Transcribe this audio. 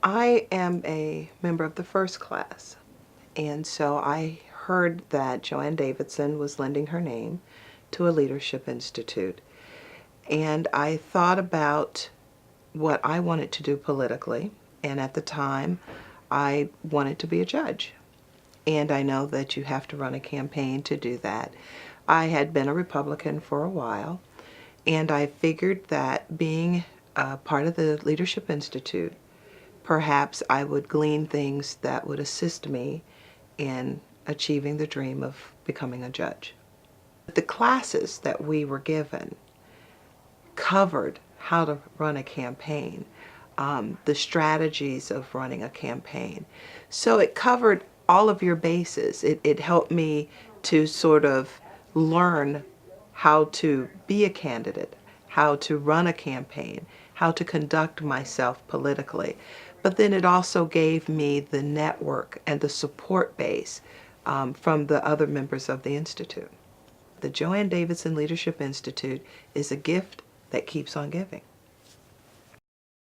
I am a member of the first class, and so I heard that JoAnn Davidson was lending her name to a leadership institute, and I thought about what I wanted to do politically, and at the time I wanted to be a judge. And I know that you have to run a campaign to do that. I had been a Republican for a while, and I figured that being part of the Leadership Institute, perhaps I would glean things that would assist me in achieving the dream of becoming a judge. The classes that we were given covered how to run a campaign, the strategies of running a campaign. So it covered all of your bases. It helped me to sort of learn how to be a candidate, how to run a campaign, how to conduct myself politically. But then it also gave me the network and the support base from the other members of the Institute. The JoAnn Davidson Leadership Institute is a gift that keeps on giving.